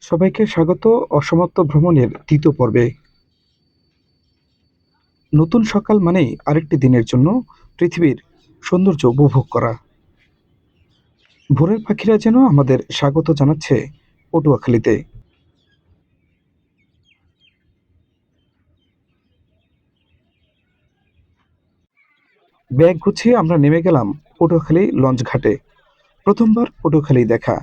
সবাইকে স্বাগত অসমাপ্ত ভ্রমণের তৃতীয় পর্বে। নতুন সকাল মানেই আরেকটি দিনের জন্য পৃথিবীর সৌন্দর্য উপভোগ করা। ভোরের পাখিরা যেন আমাদের স্বাগত জানাচ্ছে পটুয়াখালীতে। ব্যাগ গুছিয়ে আমরা নেমে গেলাম পটুয়াখালী লঞ্চ ঘাটে। প্রথমবার পটুয়াখালী দেখা।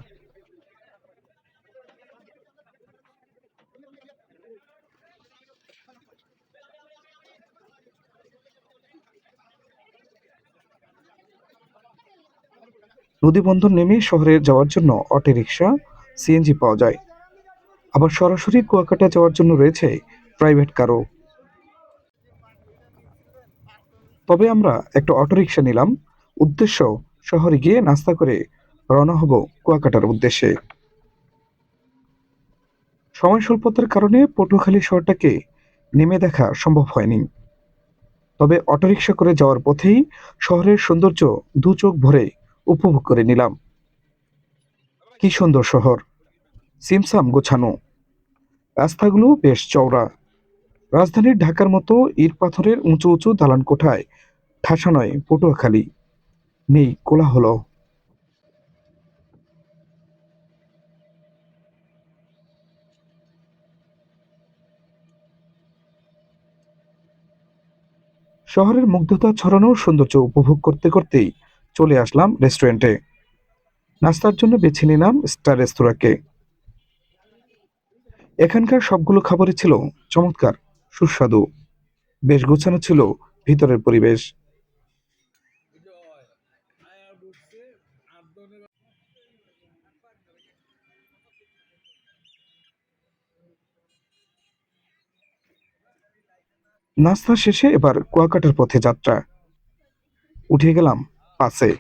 নদীবন্দর নেমে শহরে যাওয়ার জন্য অটোরিকশা, সিএনজি পাওয়া যায়। আবার সরাসরি কুয়াকাটা যাওয়ার জন্য রয়েছে প্রাইভেট কারও। তবে আমরা একটা অটোরিকশা নিলাম। উদ্দেশ্য শহরে গিয়ে নাস্তা করে রওনা হব কুয়াকাটার উদ্দেশ্যে। সময় স্বল্পতার কারণে পটুয়াখালী শহরটাকে নেমে দেখা সম্ভব হয়নি। তবে অটোরিকশা করে যাওয়ার পথেই শহরের সৌন্দর্য দু চোখ ভরে উপভোগ করে নিলাম। কি সুন্দর শহর, সিমসাম গোছানো, রাস্তাগুলো বেশ চওড়া। রাজধানীর ঢাকার মতো ইট পাথরের উঁচু উঁচু দালান কোঠায় ঠাসা নয় পটুয়াখালী, নেই কোলাহল। শহরের মুগ্ধতা ছড়ানো সৌন্দর্য উপভোগ করতে করতেই চলে আসলাম রেস্টুরেন্টে। নাস্তার জন্য বেছে নিলাম স্টার রেস্তোরাঁকে। এখানকার সবগুলো খাবারই ছিল চমৎকার সুস্বাদু। বেশ গোছানো ছিল ভিতরের পরিবেশ। নাস্তা শেষে এবার কুয়াকাটার পথে যাত্রা। উঠে গেলাম বাসে।